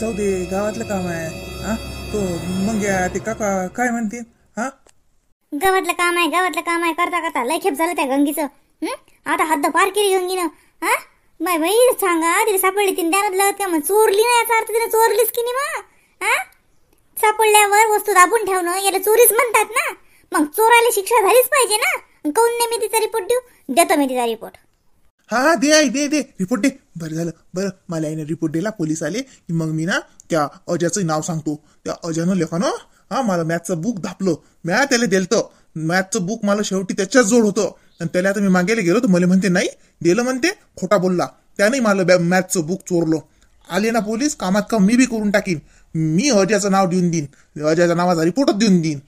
जाऊ दे, गावातलं काम आहे. हा तो मग ते काका काय म्हणते? हा गावातलं काम आहे करता करता लय खेप झालं त्या गंगीचं. आता हद्द पार केली गंगीनं. हा बाई बाई सांगा, तिला सापडली तिने ध्यानात लागत का? मग चोरली नाही याचा अर्थ तिने चोरलीच की नाही मग. हा सापडल्यावर वस्तू दाबून ठेवणं याला चोरीच म्हणतात ना. मग चोराला शिक्षा झालीच पाहिजे ना. काऊन नाही मी तिचा रिपोर्ट देतो मी तिचा रिपोर्ट. हा दे आई दे रिपोर्ट दे. बरं झालं, बरं मला आईने रिपोर्ट दिला, पोलीस आले की मग मी ना त्या अजयचं नाव सांगतो. त्या अजयनं लेखानं मला मॅथचं बुक धापलं. म्या त्याला दिलतं मॅथचं बुक, मला शेवटी त्याच्याच जोड होतं. आणि त्याला आता मी मागायला गेलो तर मला म्हणते नाही दिलं, म्हणते खोटा बोलला. त्याने मला मॅथचं बुक चोरलं. आले ना पोलीस, कामात काम मी बी करून टाकीन. मी अजयचं नाव देऊन देईन, अजयच्या नावाचा रिपोर्टच देऊन देईन.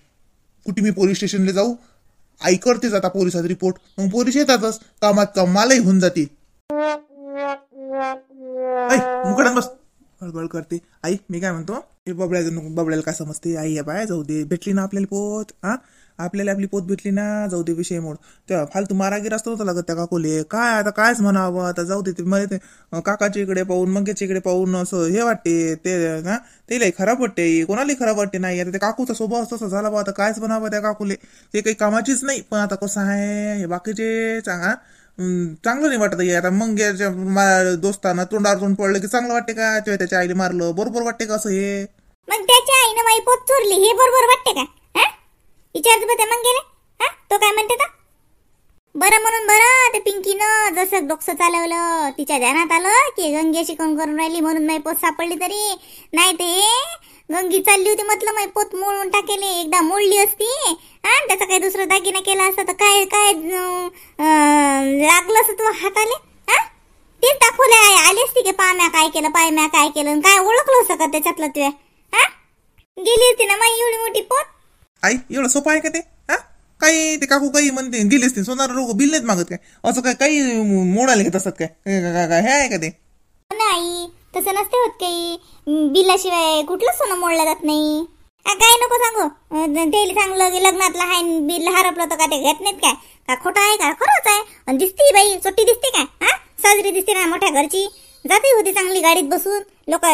कुठे मी पोलीस स्टेशनला जाऊ? आई करतेच आता पोलिसात रिपोर्ट, मग पोलीस येतातच, कामात काम मलाही होऊन जाते. मुकडात बस, हळबळ करते. आई मी काय म्हणतो, हे बबड्याला काय समजते? आई बाय जाऊ दे, भेटली ना आपल्याला पोत. आपल्याला आपली पोत भेटली ना, जाऊ दे विषय मोड. त्या फालतू मारागीर असतो होता लागत त्या काकोले. काय आता कायच म्हणावं, आता जाऊ दे. मला ते काकाच्या इकडे पाहून मंगेच्या इकडे पाहून असं हे वाटते. ते खराब वाटते, कोणालाही खराब वाटते. नाही आता त्या काकूचा स्वभाव तसा झाला बा. आता कायच म्हणावं त्या काकूले, ते काही कामाचीच नाही. पण आता कसं आहे, हे बाकीचे चांगलं नाही वाटत. आता मंग्याच्या दोस्तांना तोंडावर तोंड पडलं की चांगलं वाटते का? त्याच्या आईने मारलं बरोबर वाटते का असं? हे मग त्याच्या आईनं माई पोत चोरली हे बरोबर वाटते का? विचारतो बघ त्या मंगेले. तो काय म्हणते का? बरं म्हणून बरं ते पिंकीनं जसं डोकं चालवलं, तिच्या ध्यानात आलं की गंगी शिकवून करून राहिली म्हणून माई पोत सापडली. तरी नाही ते गंगी चालली होती म्हटलं माई पोत मोडून टाकेले. एकदा मोडली असती त्याचा काही दुसरा दागिना केला असता तर काय काय लागलं असतं तुला हाताले. तेच दाखवले आली असती की पाम्या काय केलं, पायम्या काय केलं, काय ओळखलं असतं का त्याच्यातलं तुझ्या? गेली असती ना माई एवढी मोठी पोत. आई एवढं सोपं आहे का ते? काही ते काकू काही म्हणते गेली असते, सोनार रोग बिल नाहीत मागत काय? असं काय काही मोडायला घेत असतात काय? हे आहे का ते? नाही तसं नसते होत काही. बिलाशिवाय कुठलं सोनं मोडलं जात नाही. काय नको सांगू, ते चांगलं की लग्नातलं हाय बिल हरपलं तर का ते घेत नाहीत काय? का खोटं आहे का खरंच आहे? आणि दिसती बाई सोटी दिसते काय? साजरी दिसते ना मोठ्या घरची. जाते होती चांगली गाडीत बसून. लोक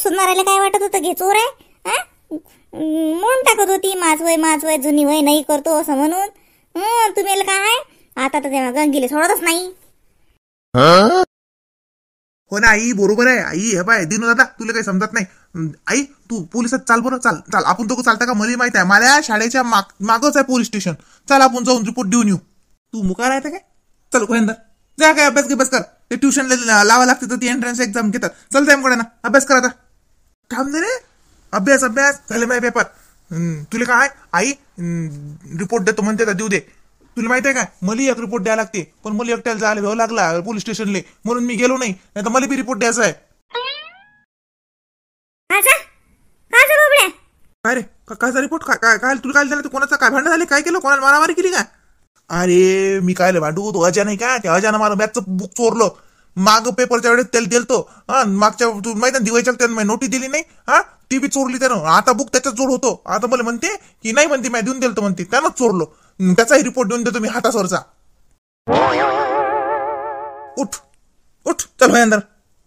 सुनारायला काय वाटत होतं घे चोर आहे. म्हणून टाकत होती माच वय जुनी वय नाही करतो असं म्हणून. तुम्ही काय आता तर तेव्हा गंगीले सोडतच नाही. हो ना आई, बरोबर आहे आई. हे बाय दिनू दादा, तुला काही समजत नाही. आई तू पोलिसात चाल बरं, चाल आपण दोघं चालता का? मला माहित आहे, मला शाळेच्या मागच आहे पोलीस स्टेशन. चल आपण जाऊन रिपोर्ट देऊन येऊ. तू मुका राहते काय? चल गोविंदर जा, काय अभ्यास कर. ते ट्युशनला लावा लागते तर ती एंट्रन्स एक्झाम घेतात. चल जाय ना, अभ्यास कर आता. थांब दे रे, अभ्यास झाले माझे पेपर. तुला काय आई रिपोर्ट देतो म्हणते तर देऊ दे. तुला माहिती आहे काय, मला एक रिपोर्ट द्यायला लागते. पण मला एकट्याला जायला भेव लागला पोलीस स्टेशनले, म्हणून मी गेलो नाही. नाही तर मला बी रिपोर्ट द्यायचा आहे. काय रे, कायचा रिपोर्ट? काय तुला काय झालं? कोणाचा काय भांडण झाले? काय केलं? कोणाला मारामारी केली का? अरे मी काय भांडू, तो अजा नाही का? त्या अजानं मला मॅथचं बुक चोरलं. माग पेपरच्या वेळेस त्याला दिलतो. मागच्या तू माहिती दिवाळीच्या त्यानं नोटीस दिली नाही. ती बी चोरली त्यानं. आता बुक त्याच्यात जोड होतो. आता मला म्हणते की नाही, म्हणते मी देऊन दिलतो, म्हणते त्यानंच चोरलो. त्याचाही रिपोर्ट देऊन देतो मी हातासवरचा. उठ चल भाई अंदर.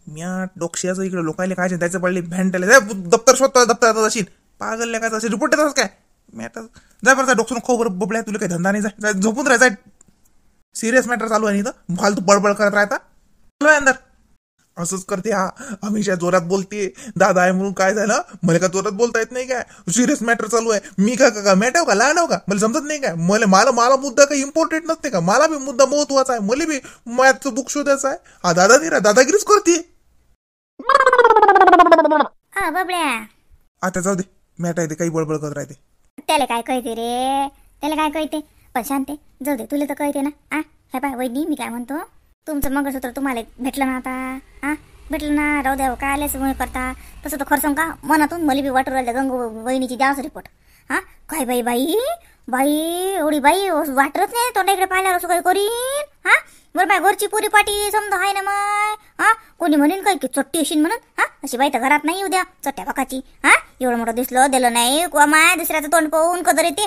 म्या डोक्याचं इकडे लोकायला काय त्याचं पडले भॅन्टायला. दप्तर शोधतो, दप्तर अशी पागल काय असे रिपोर्ट देतात काय? मी आता जाय बरं, डोक्यानं खो बरं बबड्या, तुला काही धंदा नाही. जाय झोपून राहायचा. सिरियस मॅटर चालू आहे इथं, फालतू बडबड करत राहता. अंदर असंच करते. हमेशा जोरात बोलते. दादा आहे म्हणून काय झालं? मला का जोरात बोलता येत नाही काय? सिरियस मॅटर चालू आहे. मी का मॅटाव का लहान का? मला समजत नाही काय? मला मुद्दा काही इम्पॉर्टंट नसते का? मला बी मुद्दा महत्वाचा आहे. मला बी मॅथचं बुक शोधायचं आहे. दादागिरीच करते. आता जाऊ दे, मॅट आहे ते काही बळबळ करत राहते. त्याला काय कळते रे, त्याला काय कळते? पण शांते जाऊ दे, तुला तर कळते ना. हे पाय वहिनी, मी काय म्हणतो, तुमचं मंगळसूत्र तुम्हाला भेटलं ना आता. भेटलं ना, राहू द्या. काय आल्यास करता तसं तर खरं का मनातून मला बी वाटू राहिलं गंगू वहिनीची द्यावच रिपोर्ट. काय बाई एवढी बाई वाटत नाही तोंडा इकडे पाहिल्यावर असं काही करीन. बरं बाय घरची पुरी पाटी समजा आहे ना माय. कोणी म्हणेन काय की चट्टी अशी म्हणून. अशी बाई तर घरात नाही उद्या चट्ट्या पाकाची. एवढं मोठं दिलं नाही कुवा माय, दुसऱ्याचं तोंड पाहून कदर येते.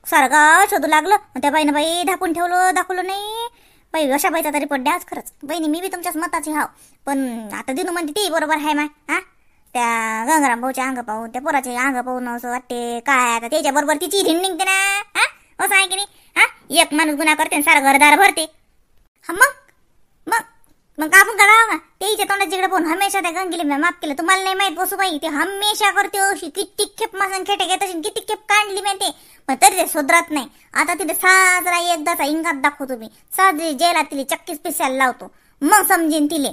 सारं गाव शोधू लागलं, त्या बाईनं बाई धापून ठेवलं, दाखवलं नाही. बाई अशा बाईचा तरी पण द्याच खरंच. बहिणी मी बी तुमच्याच मताची हाव. पण आता दिनू म्हणते ती बरोबर आहे माय. त्या गंगाराम भाऊचे अंग पाहून त्या पोराचे अंग पाहून असं वाटते काय आता त्याच्याबरोबर तिची रीण निघते ना. हा असं आहे की नाही. हा एक माणूस गुन्हा करते आणि सारा घरदार भरते. हा मग मग मग आपण करावं का त्याच्या तोंडाच्या इकडे पाहून हमेशा त्या गंगीला मी माफ केलं. तुम्हाला नाही माहित वसूबाई ते हमेशा करते अशी किती खेप मासन खेटे घेत असेल किती खेप काढली माहिती पण तरी ते सुधरत नाही. आता तिथे साजरा एकदाचा इंगात दाखवतो मी साजरी जेलात तिला चक्कीच पिसायला लावतो मग समजेन तिले.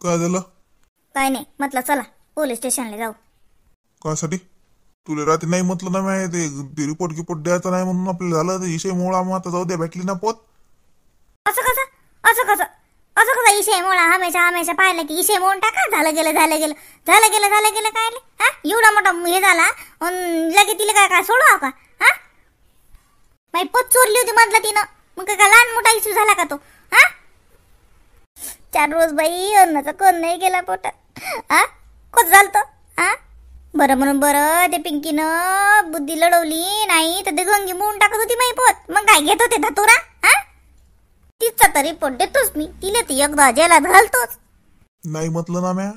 काय झालं? काय नाही म्हटलं चला पोलीस स्टेशनला जाऊ. कासाठी? तुला रात्री नाही म्हटलं ना मी ते रिपोर्ट गिपोर्ट द्यायचा नाही म्हणून आपल्याला झालं ते विषय मुळा मग आता जाऊ द्या भेटली ना पोत. असं कसं असं कसं असं कसं इशे मोळा हमेशा हमेशा पाहिलं की इशे मोळून टाका झालं गेलं झालं गेलं झालं गेलं झालं गेलं काय हा एवढा मोठा हे झाला लगे तिला काय काय सोडवा का. हा बाई पोत चोरली होती मधला तिनं मग काय लहान मोठा इश्यू झाला का तो. हा 4 रोज बाई अन्नाचा कोण नाही गेला पोटात. हा कसं झालं. हा बरं म्हणून बरं ते पिंकीनं बुद्धी लढवली नाही तर ते गंगी मोडून टाकत होती माई पोत मग काय घेत होते धातुरा. हा तिचा तरी पोट देतोच मी तिला ती एकदा जेलात घालतोच. नाही म्हटलं ना म्या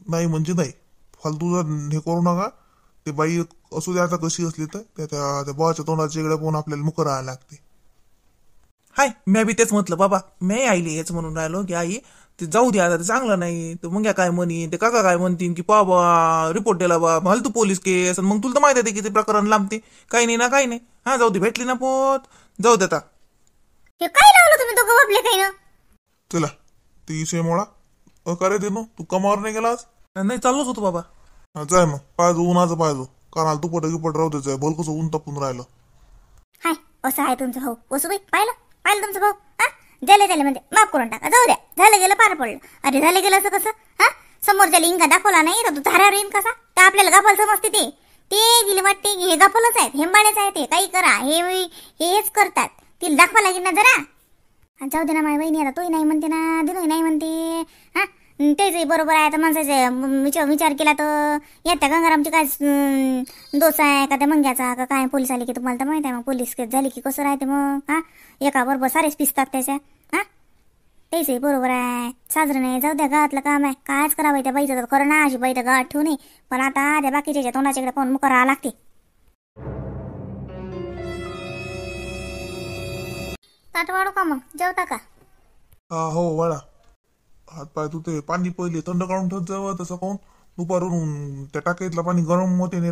नाही म्हणजे नाही फालतू हे करू नका. ते बाई असू द्या आता कशी असली तर त्या बाच्या तोंडाच्या इकडे पाहून आपल्याला मुख राहायला लागते. हाय मी बी तेच म्हटलं बाबा मी आईली हेच म्हणून राहिलो की आई ते जाऊ द्या आता ते चांगलं नाही तर मग काय म्हणी ते काका काय म्हणतील की बाबा रिपोर्ट दिला बा मला तू पोलीस केस मग तुला तर माहिती आहे की ते प्रकरण लांबते काही नाही ना काही नाही. हा जाऊ दे भेटली ना पोत जाऊ दे आता. हे काय लावलं तुम्ही दोघं बापले काही ना. चला ते इशे मोळा करे दे ना तू कमावर नाही गेलास. नाही चाललोच होतो बाबा. जाय मग पाहिजे उन्हाचं पाहिजे कारण तू पट गिपट राहू दे बोल कसं ऊन तपून राहिलं. हाय असं आहे तुमचं भाऊ वसुबाई पाहिलं पाहिलं तुमचं भाऊ. हा झाले म्हणजे माफ करून टाका जाऊ द्या झालं गेलं पार पडलं. अरे झालं गेलं असं कसं. हा समोरच्या इंगा दाखवला नाही तर तू धारावर येईन कसा तर आपल्याला गाफल समजते ते गेले वाटते की हे गाफलच आहेत हेंबाळेच आहे ते काही करा हेच करतात तिला दाखवा लागेल ना जरा. जाऊ दे ना माझी बहिणी आता तोही नाही म्हणते ना दिनोही नाही म्हणते. हा तेच बरोबर आहे आता माणसाचे विचार केला तर येत्या गंगारामची काय दोष आहे का त्या मंग्याचा का काय पोलीस आले की तुम्हाला तर माहित आहे मग पोलीस केस झाली की कसं राहते मग. हा एका बरोबर सारेच पिसतात त्याच्या. हा तेच बरोबर आहे साजरं नाही जाऊ द्या गावातलं काम आहे कायच करावं त्या बाईचं तर खरं ना अशी बाई तर गावात ठेवू नये पण आता त्या बाकीच्या तोंडाच्याकडे पाहून मुख राहावं लागते. ताट वाढू का मग जेवता का? हो वाडा हात पाय तू ते पाणी पहिले थंड काढून ठेवत जावं तसं काऊन दुपारून त्या टाकीतलं पाणी गरम होते नाही.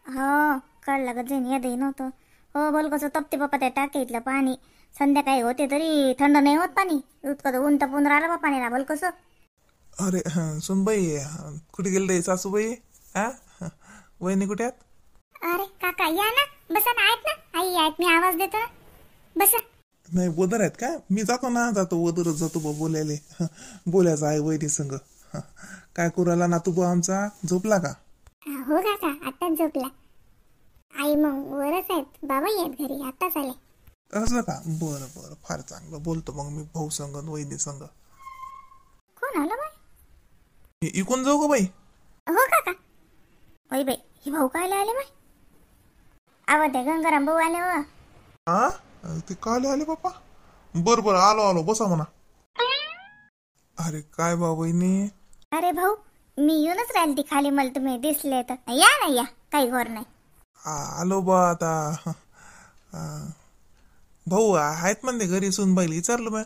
हो काढलं का जाईन या देईन होतं. हो बोल कसं तपते बाप्पा त्या टाकीतलं पाणी संध्याकाळी होते तरी थंड नाही होत पाणी इतकं ऊन तपून राहिलं बा पाणीला बोल कसं. अरे सुनबाई कुठे गेले रे सासूबाई? हा वहिनी कुठे आहेत? अरे काका या ना बसा ना आहेत ना आई आहेत मी आवाज देतो ना बसा. नाही वदर आहेत का? मी जातो ना जातो वदरच जातो बा बोलायले बोलायचं आहे वहिनी संग. काय करूला ना तू बा आमचा झोपला का? हो काका आताच झोपला. आई मग वरच आहेत बाबा आहेत घरी आताच आले. असं का? बरं बरं फार चांगलं बोलतो मग मी भाऊ संग वहिनी संग. कोण आलं बाई? इकून जाऊ का बाई? हो काका. ओय बाई हे भाऊ कायला आले बाई? आवाज आहे गंगाराम भाऊ आले हो. हा ते काले आले बाप्पा. बरं बरं आलो बसा म्हणा. अरे काय बा वहिनी? अरे भाऊ मी येऊनच राहील ती खाली मला तुम्ही दिसले तर या ना या काही घोर नाही. आलो बा आता. भाऊ आहेत म्हणते घरी सुनबाईला विचारलं बा.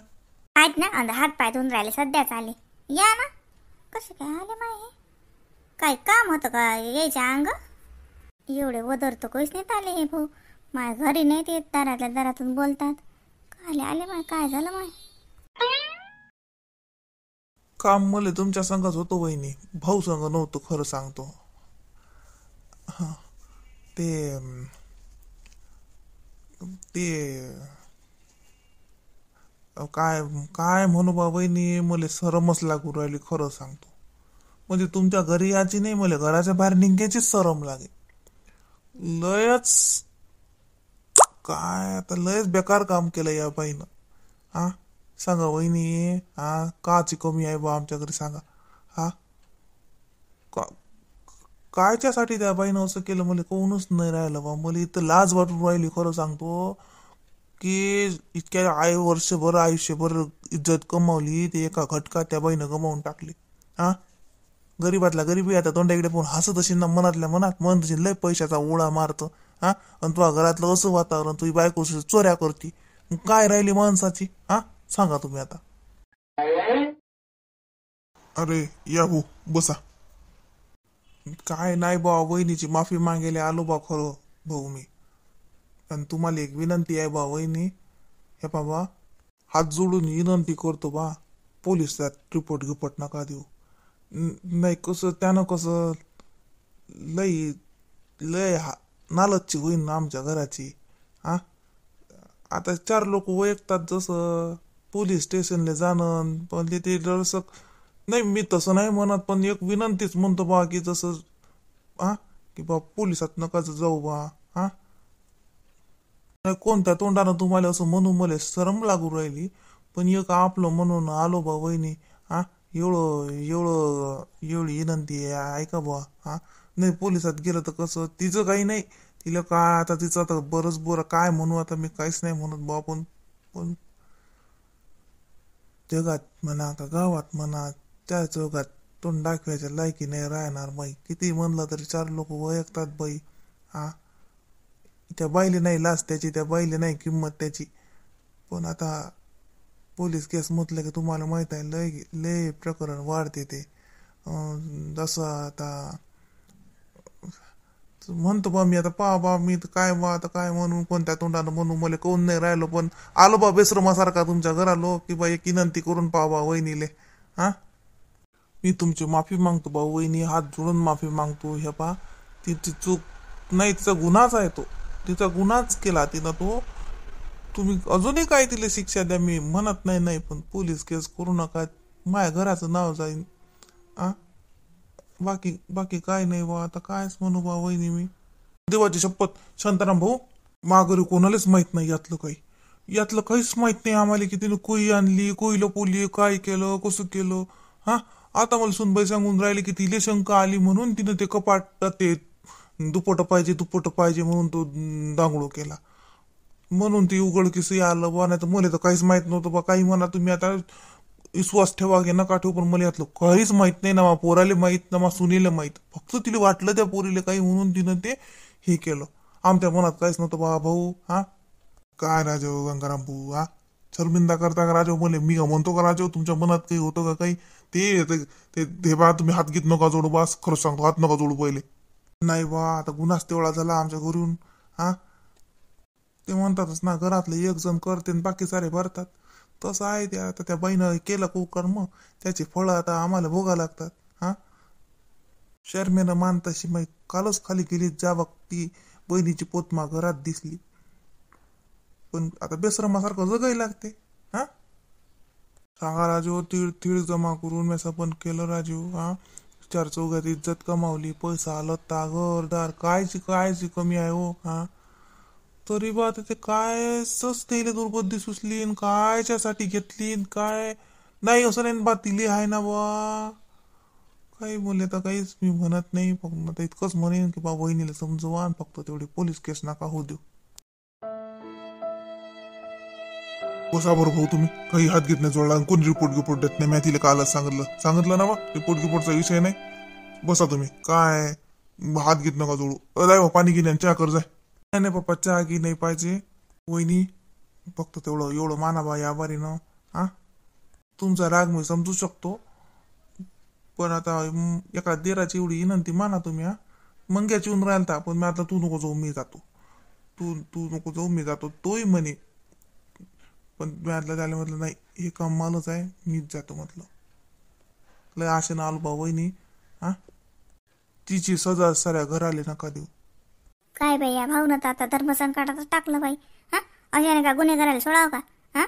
आहेत ना अंध हात पाय धुवून राहिले सध्याच आले. या ना कसे काय आले माय काय काम होतं का यायच्या अंग एवढे वदर तर कोणीच नाही आले हे भाऊ. माझ्या घरी नाही ते दारातल्या दारातून बोलतात काय आले माय काय झालं माय. काम मला तुमच्या संगच होतो वहिनी भाऊ संग नव्हतं खरं सांगतो. ते ते काय काय म्हणू बा वहिनी मला सरमच लागू राहिली खरं सांगतो. म्हणजे तुमच्या घरी याची नाही मला घराच्या बाहेर निघायचीच सरम लागे. लयच काय आता लयच बेकार काम केलं या बाईनं. हा सांगा वहिनी हा काची कमी आहे बा आमच्या घरी सांगा. हा कायच्यासाठी त्या बाईनं असं केलं मला कोणच नाही राहिलं बा. मला इथं लाज वाटून राहिली खरं सांगतो की इतक्या वर्षभर आयुष्यभर इज्जत कमावली ते एका घटका त्या बाईनं गमावून टाकली. हा गरीबातला गरीबी आता तोंडाकडे पण हसत असेल ना मनातल्या मनात मन तुझी लय पैशाचा ओळा मारतो हा आणि तुझ्या घरातलं असं वातावरण तुझी बायको चोऱ्या करती मग काय राहिली माणसाची हा सांगा तुम्ही आता. अरे या भाऊ बसा. काय नाही बा वहिनीची माफी मागायला आलो बा खरं भाऊ मी. आणि तुम्हाला एक विनंती आहे बा वहिनी हे बाबा हात जोडून विनंती करतो बा पोलिसात रिपोर्ट गिपोर्ट नका देऊ. नाही कसं त्यानं कसं लय लय नालदची होईन ना आमच्या घराची हा. आता 4 लोक वैयक्तात जसं पोलीस स्टेशनला जाणं पण ते जसं नाही मी तसं नाही म्हणत पण एक विनंतीच म्हणतो बा की जसं हा की बा पोलिसात नका जाऊ बा हा. नाही कोणत्या तोंडानं तुम्हाला असं म्हणून मला शरम लागू राहिली पण एक आपलं म्हणून आलो बा वहिनी हा. एवढी विनंती आहे ऐका बा हा. नाही पोलिसात गेलं तर कसं तिचं काही नाही तिला काय आता तिचं आता बरंच बरं काय म्हणू आता मी काहीच नाही म्हणत बा पण पण जगात म्हणा का गावात म्हणा त्या जगात तोंड दाखवायच्या लायकी नाही राहणार बाई किती म्हणलं तरी 4 लोक वैयक्तात बाई हा. त्या बाईले नाही लाच त्याची त्या बाईले नाही किंमत त्याची पण आता पोलीस केस म्हटलं की तुम्हाला माहित आहे लय लय प्रकरण वाढते ते जसं आता म्हणतो बा मी आता पहा बा मी काय बा आता काय म्हणून कोणत्या तोंडानं म्हणून मला कोण नाही राहिलो पण आलो बा बेसरमासारखा तुमच्या घरालो की बा एक विनंती करून पहा बा वहिनीले हा. मी तुमची माफी मागतो बा वहिनी हात जोडून माफी मागतो हे पा तिची चूक नाही तिचा गुन्हाच आहे तो तिचा गुन्हाच केला तिनं तो. तुम्ही अजूनही काय तिला शिक्षा द्या मी म्हणत नाही पण पोलीस केस करू नका माझ्या घराचं नाव जाईन आ. बाकी काय नाही बा आता कायच म्हणू बा वहिनी मी. देवाची शपथ शांताराम भाऊ माघारी कोणालाच माहित नाही यातलं काहीच माहित नाही आम्हाला की तिने कोई आणली कोई लपवली काय केलं कसं केलं हा. आता मला सुनबाई सांगून राहिले की तिले शंका आली म्हणून तिनं ते कपाट ते दुपट पाहिजे म्हणून तो दांगडो केला म्हणून ती उघडकीस आलं बा. नाही तर मला तर काहीच माहित नव्हतं बा. काही म्हणा तुम्ही आता विश्वास ठेवा घे नका ठेवू पण मला यातलं काहीच माहित नाही ना मा पोराले माहित ना मा सुनीले माहित फक्त तिला वाटलं त्या पोरीले काही म्हणून तिनं ते हे केलं. आमच्या मनात काहीच नव्हतं बा भाऊ हा. काय राजो गंगाराम भाऊ हा शर्मिंदा करता का राजो बोले मी म्हणतो का राजो तुमच्या मनात काही होतं का काही ते बा तुम्ही हात घेत नका जोडू बा खरंच सांगतो हात नका जोडू पहिले. नाही बा आता गुन्हाच तेवढा झाला आमच्या घरून हा. ते म्हणतातच ना घरातले एक जण करते बाकी सारे भरतात तसं आहे ते. आता त्या बाईनं केलं कुकर्म त्याची फळं आता आम्हाला भोगा लागतात हा. शर्मेनं मानताशी माहीत कालच खाली गेली ज्या ती बहिणीची पोतमा घरात दिसली पण आता बेसरमासारखं जगायला लागते हा. सांगा राजू तीळ जमा करून मी पण केलं राजू हा. 4 चौघात इज्जत कमावली पैसा लत्ता घरदार कायची कमी आहे हो हा. तरी बा ते कायच त्याला दुर्बुद्धी सुचली कायच्यासाठी घेतली काय नाही असं नाही बा तिली आहे ना बा. काही बोलले तर काहीच मी म्हणत नाही फक्त इतकंच म्हणेन की बा वहिनीला समजवा आणि फक्त तेवढी पोलीस केस नका होऊ देऊ. बसा बरं भाऊ तुम्ही काही हात घेत नाही जोडला कोण रिपोर्ट देत नाही मी तिला कालच सांगितलं ना बा रिपोर्टचा विषय नाही. बसा तुम्ही काय हात घेत नका जोडू जाय पाणी घेणे चहा कर जाय. नाही पप्पा चहा की नाही पाहिजे वहिनी फक्त एवढं माना बा या बारीनं हा. तुमचा राग मी समजू शकतो पण आता एका देराची एवढी विनंती माना तुम्ही हा. मंग्याची येऊन राहिलता पण मी आता तू नको जाऊ मी जातो तू नको जाऊ मी जातो तोही म्हणे पण मी त्याला म्हटलं नाही हे काम मालच आहे मीच जातो म्हटलं. लय आशेनं आलो बा वहिनी हा. तिची सजा साऱ्या घराले नका देऊ. काय बाई या भाऊनं तर आता धर्मसंकटातच टाकलं बाई हा. अशाने का गुन्हेगाराला सोडावं का हा.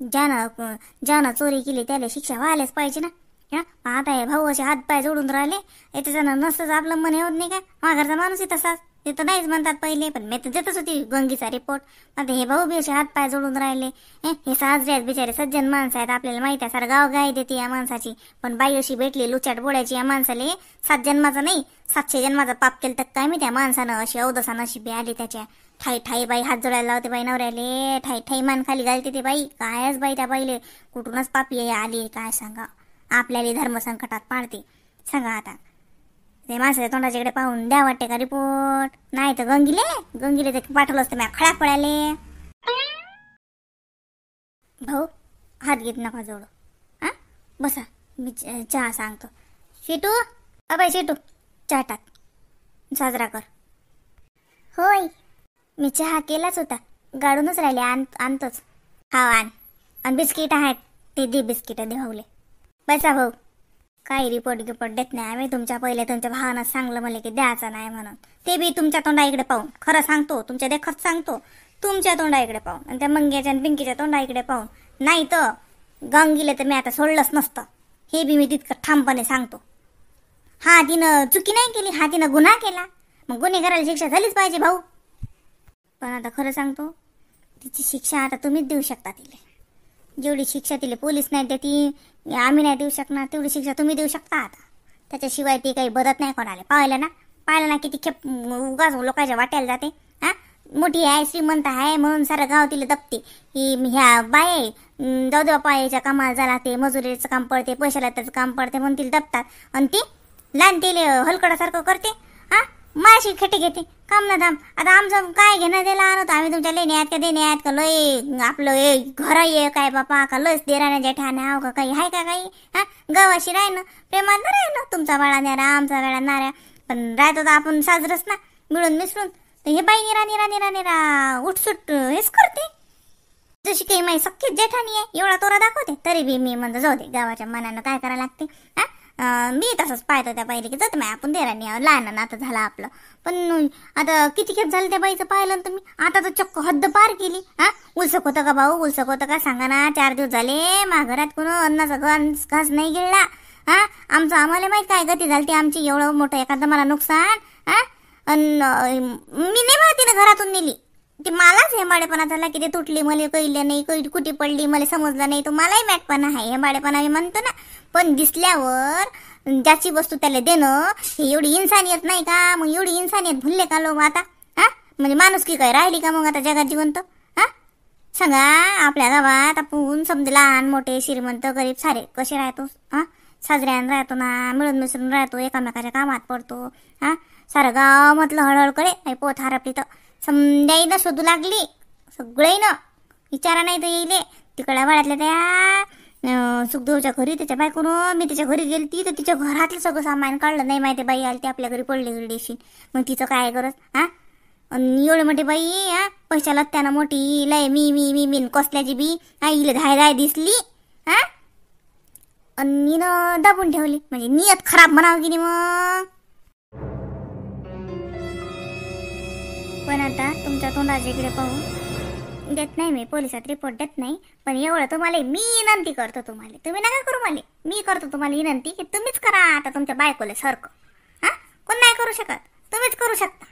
ज्यानं चोरी केली त्याला शिक्षा व्हायलाच पाहिजे ना हा. आता हे भाऊ असे हात पाय जोडून राहिले याच्या जण नसतंच आपलं मन होत नाही का माघारचा माणूस आहे तसाच ते तर नाहीच म्हणतात पहिले पण मी तर देतच होती गंगीचा रिपोर्ट. आता हे भाऊ बी असे हात पाय जोडून राहिले हे साजरे आहेत बिचारे सज्जन माणसं आहेत आपल्याला माहिती आहे सारं गाव गाय देते या माणसाची पण बाई अशी भेटली लुचाट बोलायची या माणसाले 7 जन्माचा नाही 700 जन्माचा पाप केलं तर काय मी त्या माणसानं अशी अवदसा नशिबी आली त्याच्या. ठाई बाई हात जोडायला लावते बाई नवऱ्याले ठाई मान खाली घालते ते बाई कायच बाई त्या बाईले कुठूनच पापी आली काय सांगा आपल्याला धर्मसंकटात पाडते. सांगा आता ते माणसाच्या तोंडाच्या इकडे पाहून द्या वाटते का रिपोर्ट? नाही तर गंगीले ते पाठवलं असतं म्या खळा पळाले. भाऊ हात घेत नका जोडू. हा बसा, मी चहा सांगतो. शिटू अबाई शिटू, चहा टाक, साजरा कर. होय मी चहा केलाच होता, गाडूनच राहिले, आणतोच. हा आण बिस्किट आहेत ते दे, बिस्किट देवले. बसा भाऊ. काही रिपोर्ट देत नाही आम्ही. तुमच्या भावानं सांगलं मला की द्यायचं नाही म्हणून. ते बी तुमच्या तोंडा इकडे पाहून. खरं सांगतो, तुमच्या देखत सांगतो, तुमच्या तोंडा इकडे पाहून आणि त्या मंग्याच्या आणि पिंकीच्या तोंडा इकडे पाहून. नाही तर गंगीले तर मी आता सोडलंच नसतं, हे बी मी तितकं ठामपणे सांगतो. हा तिनं चुकी नाही केली, हा तिनं गुन्हा केला, मग गुन्हेगाराला शिक्षा झालीच पाहिजे भाऊ. पण आता खरं सांगतो, तिची शिक्षा आता तुम्हीच देऊ शकता. तिला जेवढी शिक्षा तिला पोलीस नाही देती, आम्ही नाही देऊ शकणार, तेवढी शिक्षा तुम्ही देऊ शकता आता. त्याच्याशिवाय ती काही बदत नाही कोणाला. पाहिलं ना किती खेप उगाच लोकांच्या वाट्याला जाते. हा मोठी आहे, श्रीमंत आहे म्हणून सारं गाव तिला दबते. ही ह्या बाय जाऊ दे बापा, याच्या कामाला जा लागते, मजुरीचं काम पडते, पैशाला त्याचं काम पडते म्हणून तिला दबतात. आणि ती लहान तिले हलकडासारखं करते. हा माशी खेटे घेते काम ना धाम. आता आमचं काय घेणं त्याला आणत आम्ही तुमच्या लेण्यात का देण्यात का लय आपलं घर ये काय बापा का लस देराण्या जेठाण्या हाव का काही आहे का काही. हा गावाशी राह ना, प्रेमात ना राह ना, तुमचा वाळा न्यारा आमचा वेळा नाऱ्या, पण राहतो तर आपण साजरच ना मिळून मिसळून. तर हे बाई निरा उठसूट हेच करते, जशी काही माई सख्खीच जेठाणी आहे एवढा तोरा दाखवते. तरी बी मी म्हणतो जाऊ दे, गावाच्या मनानं काय करायला लागते. हा मी तसंच पाहतो त्या बाईला की जात माय आपण देराणी लहान नातं झालं आपलं. पण आता किती खेप झालं त्या बाईचं पाहिलं तर मी. आता तर चक्क हद्द पार केली. हा उलसक होतं का भाऊ, उलसक होतं का सांगा ना. 4 दिवस झाले मा घरात कोण अन्नाचा घास नाही गिळला. हा आमचं आम्हाला माहित काय गती झाली आमची, एवढं मोठं एखादं मला नुकसान. हा मी नाही मला तिनं घरातून नेली, ती मलाच हेंबाडेपणा झाला की ते तुटली, मला कळलं नाही, कुठे पडली मला समजलं नाही. तो मलाही मॅटपणा आहे, हेंबाडेपणा मी म्हणतो ना. पण दिसल्यावर ज्याची वस्तू त्याला देणं हे एवढी इन्सानियत नाही का? मग एवढी इन्सानियत भुलले का लोक आता? हा म्हणजे माणुसकी काय राहिली का मग आता जगात जिवंत? हा सांगा, आपल्या गावात आपण समजा लहान मोठे श्रीमंत गरीब सारे कसे राहतो. हा साजऱ्यानं राहतो ना, मिळून मिसळून राहतो, एकामेकाच्या कामात पडतो. हा सारं गाव म्हटलं हळहळ कडे पोत हरपली तर समजाईनं शोधू लागली सगळे ना, विचारा नाही तर येईल तिकडल्या वाड्यातल्या त्या सुखदेवच्या घरी त्याच्या बायकोनं. मी त्याच्या घरी गेली तर तिच्या घरातलं सगळं सामान काढलं. नाही माहिती बाई आली ती आपल्या घरी पडली गिरडीशी, मग तिचं काय गरज. हा एवढी मोठी बाई, हा पैशाला त्यानं मोठी लय मी कसल्याची बी आईला धाय दिसली. हा आणि दाबून ठेवली, म्हणजे नियत खराब म्हणावं की नाही मग. पण आता तुमच्या तोंडाच्या इकडे पाहून देत नाही मी, पोलिसात रिपोर्ट देत नाही. पण एवढं तुम्हाला मी विनंती करतो, तुम्ही नका करू मला, मी करतो तुम्हाला विनंती की तुम्हीच करा आता तुमच्या बायकोला सारखं. हा कोण नाही करू शकत, तुम्हीच करू शकता.